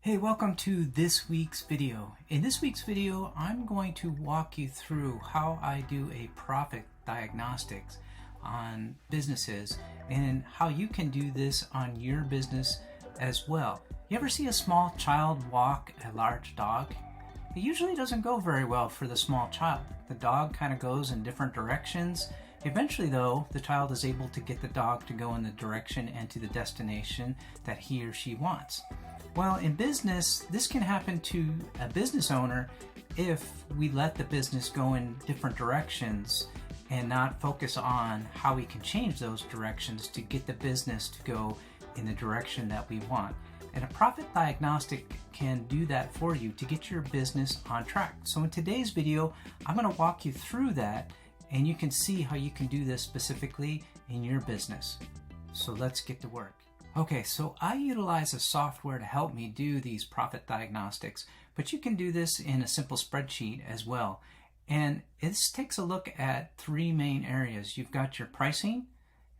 Hey, welcome to this week's video. In this week's video, I'm going to walk you through how I do a profit diagnostics on businesses and how you can do this on your business as well. You ever see a small child walk a large dog? It usually doesn't go very well for the small child. The dog kind of goes in different directions. Eventually, though, the child is able to get the dog to go in the direction and to the destination that he or she wants. Well, in business, this can happen to a business owner if we let the business go in different directions and not focus on how we can change those directions to get the business to go in the direction that we want. And a profit diagnostic can do that for you to get your business on track. So in today's video, I'm going to walk you through that and you can see how you can do this specifically in your business. So let's get to work. Okay, so I utilize a software to help me do these profit diagnostics, but you can do this in a simple spreadsheet as well. And this takes a look at three main areas. You've got your pricing,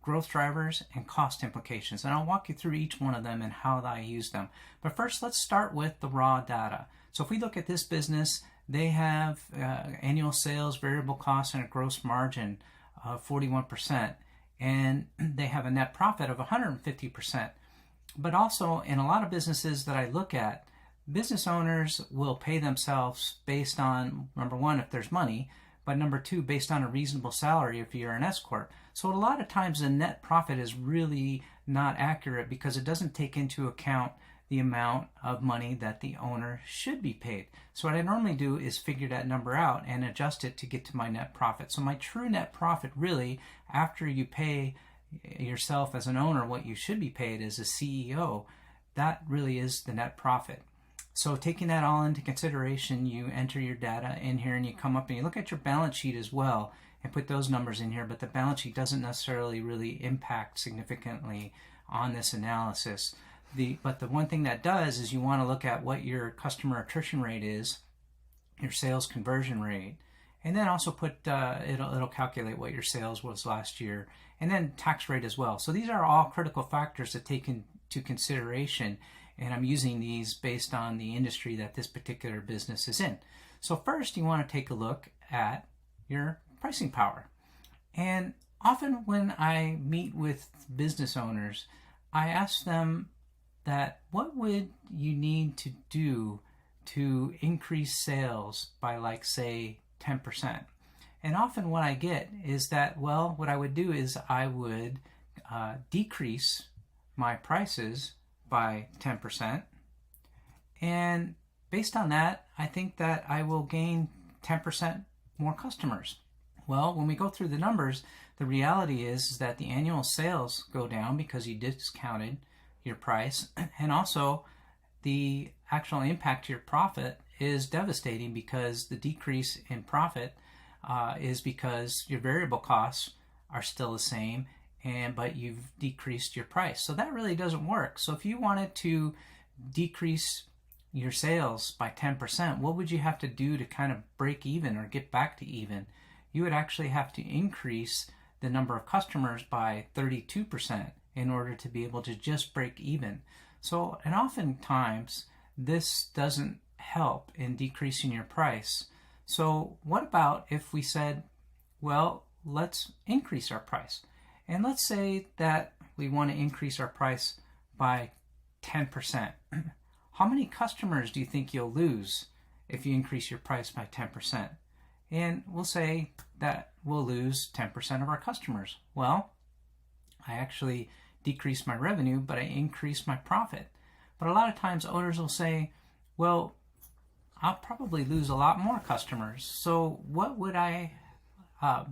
growth drivers, and cost implications. And I'll walk you through each one of them and how I use them. But first, let's start with the raw data. So if we look at this business, they have annual sales, variable costs, and a gross margin of 41%. And they have a net profit of 150%. But also, in a lot of businesses that I look at, business owners will pay themselves based on, number one, if there's money, but number two, based on a reasonable salary if you're an S-Corp. So a lot of times the net profit is really not accurate because it doesn't take into account the amount of money that the owner should be paid. So what I normally do is figure that number out and adjust it to get to my net profit. So my true net profit really, after you pay yourself as an owner what you should be paid as a CEO, that really is the net profit. So taking that all into consideration, you enter your data in here and you come up and you look at your balance sheet as well and put those numbers in here, but the balance sheet doesn't necessarily really impact significantly on this analysis. But the one thing that does is you want to look at what your customer attrition rate is, your sales conversion rate, and then also put it'll calculate what your sales was last year, and then tax rate as well. So these are all critical factors to take into consideration, and I'm using these based on the industry that this particular business is in. So first, you want to take a look at your pricing power. And often when I meet with business owners, I ask them that what would you need to do to increase sales by, like, say 10%? And often what I get is that, well, what I would do is I would decrease my prices by 10%, and based on that I think that I will gain 10% more customers. Well, when we go through the numbers, the reality is that the annual sales go down because you discounted your price, and also the actual impact to your profit is devastating because the decrease in profit is because your variable costs are still the same, but you've decreased your price. So that really doesn't work. So if you wanted to decrease your sales by 10%, what would you have to do to kind of break even or get back to even? You would actually have to increase the number of customers by 32% in order to be able to just break even. So, and oftentimes this doesn't help in decreasing your price. So what about if we said, well, let's increase our price? And let's say that we want to increase our price by 10%. How many customers do you think you'll lose if you increase your price by 10%? And we'll say that we'll lose 10% of our customers. Well, I actually decreased my revenue, but I increased my profit. But a lot of times owners will say, well, I'll probably lose a lot more customers. So what would I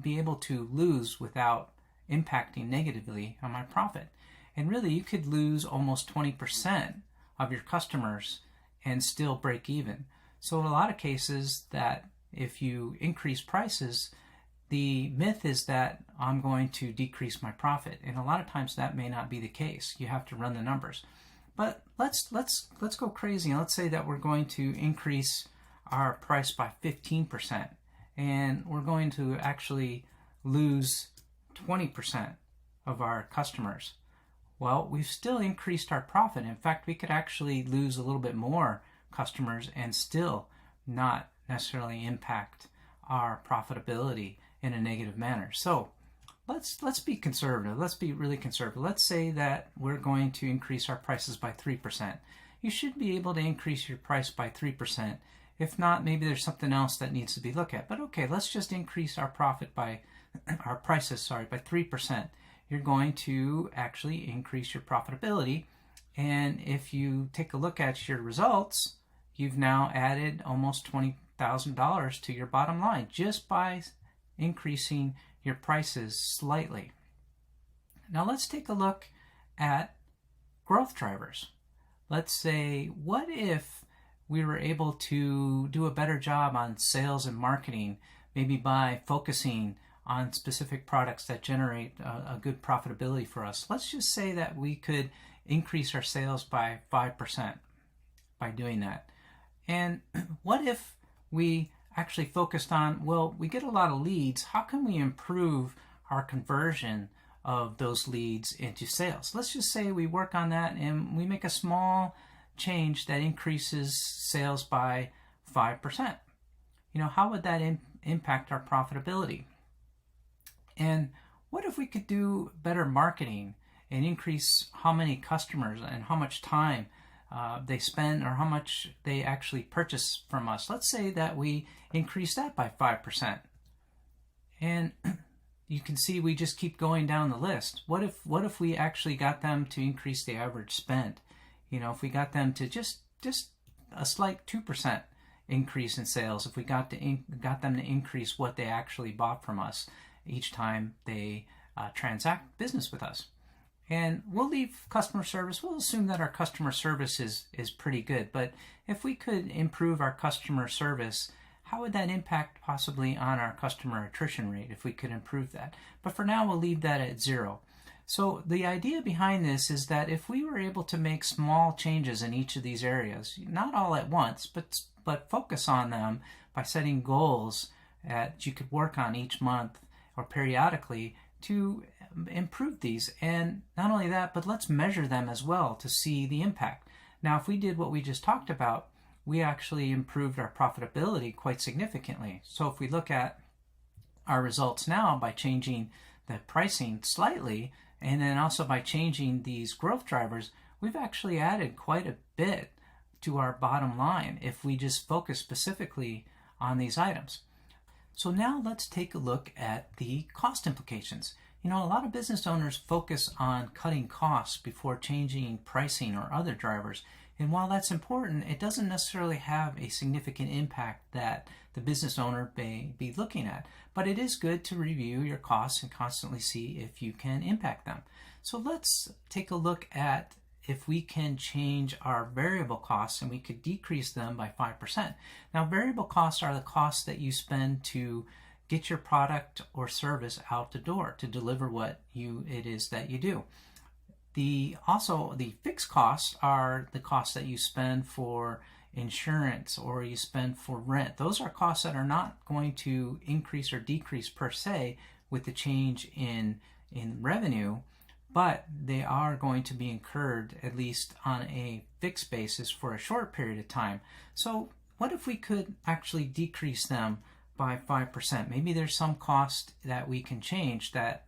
be able to lose without impacting negatively on my profit? And really, you could lose almost 20% of your customers and still break even. So in a lot of cases, that if you increase prices, the myth is that I'm going to decrease my profit, and a lot of times that may not be the case. You have to run the numbers. But let's go crazy. Let's say that we're going to increase our price by 15%, and we're going to actually lose 20% of our customers. Well, we've still increased our profit. In fact, we could actually lose a little bit more customers and still not necessarily impact our profitability in a negative manner. So let's be conservative. Let's be really conservative. Let's say that we're going to increase our prices by 3%. You should be able to increase your price by 3%. If not, maybe there's something else that needs to be looked at. But okay, let's just increase our prices by 3%. You're going to actually increase your profitability. And if you take a look at your results, you've now added almost $20,000 to your bottom line just by increasing your prices slightly. Now let's take a look at growth drivers. Let's say, what if we were able to do a better job on sales and marketing, maybe by focusing on specific products that generate a good profitability for us? Let's just say that we could increase our sales by 5% by doing that. And what if we actually focused on, well, we get a lot of leads. How can we improve our conversion of those leads into sales? Let's just say we work on that and we make a small change that increases sales by 5%. How would that impact our profitability? And what if we could do better marketing and increase how many customers and how much time they spend or how much they actually purchase from us? Let's say that we increase that by 5%. And you can see we just keep going down the list. What if we actually got them to increase the average spend? If we got them to just a slight 2% increase in sales, if we got them to increase what they actually bought from us each time they transact business with us. And we'll leave customer service. We'll assume that our customer service is pretty good. But if we could improve our customer service, how would that impact possibly on our customer attrition rate if we could improve that? But for now, we'll leave that at 0. So the idea behind this is that if we were able to make small changes in each of these areas, not all at once, but focus on them by setting goals that you could work on each month or periodically to improve these. And not only that, but let's measure them as well to see the impact. Now, if we did what we just talked about, we actually improved our profitability quite significantly. So if we look at our results now by changing the pricing slightly, and then also by changing these growth drivers, we've actually added quite a bit to our bottom line if we just focus specifically on these items. So now let's take a look at the cost implications. A lot of business owners focus on cutting costs before changing pricing or other drivers. And while that's important, it doesn't necessarily have a significant impact that the business owner may be looking at. But it is good to review your costs and constantly see if you can impact them. So let's take a look at if we can change our variable costs and we could decrease them by 5%. Now, variable costs are the costs that you spend to get your product or service out the door to deliver what it is that you do. Also, the fixed costs are the costs that you spend for insurance or you spend for rent. Those are costs that are not going to increase or decrease per se with the change in revenue, but they are going to be incurred at least on a fixed basis for a short period of time. So what if we could actually decrease them by 5%? Maybe there's some cost that we can change that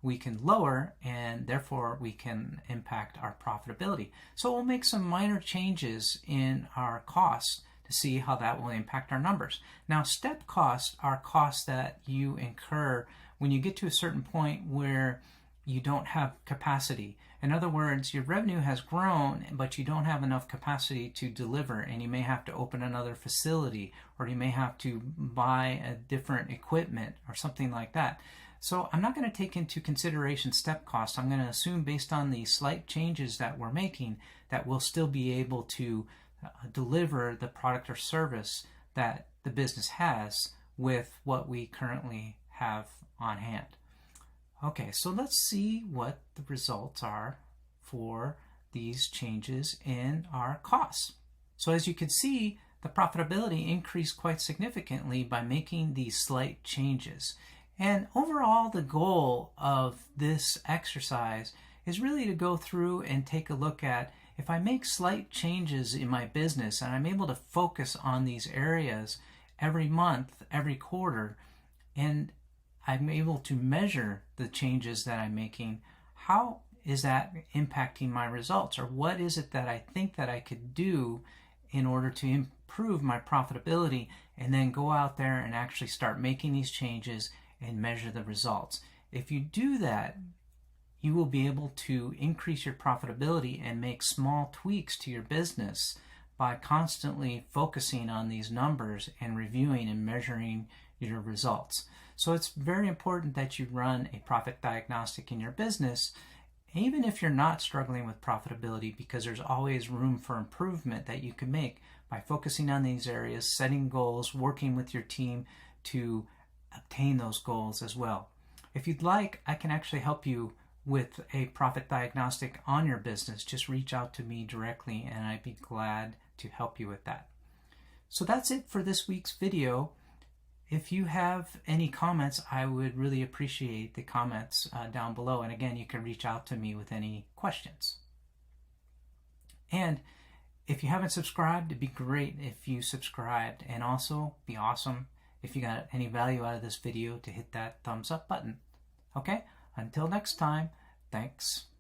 we can lower, and therefore we can impact our profitability. So we'll make some minor changes in our costs to see how that will impact our numbers. Now, step costs are costs that you incur when you get to a certain point where you don't have capacity. In other words, your revenue has grown, but you don't have enough capacity to deliver, and you may have to open another facility, or you may have to buy a different equipment or something like that. So I'm not going to take into consideration step costs. I'm going to assume, based on the slight changes that we're making, that we'll still be able to deliver the product or service that the business has with what we currently have on hand. Okay, so let's see what the results are for these changes in our costs. So as you can see, the profitability increased quite significantly by making these slight changes. And overall, the goal of this exercise is really to go through and take a look at if I make slight changes in my business and I'm able to focus on these areas every month, every quarter, and I'm able to measure the changes that I'm making, how is that impacting my results? Or what is it that I think that I could do in order to improve my profitability, and then go out there and actually start making these changes and measure the results. If you do that, you will be able to increase your profitability and make small tweaks to your business by constantly focusing on these numbers and reviewing and measuring your results. So it's very important that you run a profit diagnostic in your business, even if you're not struggling with profitability, because there's always room for improvement that you can make by focusing on these areas, setting goals, working with your team to obtain those goals as well. If you'd like, I can actually help you with a profit diagnostic on your business. Just reach out to me directly and I'd be glad to help you with that. So that's it for this week's video. If you have any comments, I would really appreciate the comments down below. And again, you can reach out to me with any questions. And if you haven't subscribed, it'd be great if you subscribed, and also be awesome if you got any value out of this video to hit that thumbs up button. Okay, until next time, thanks.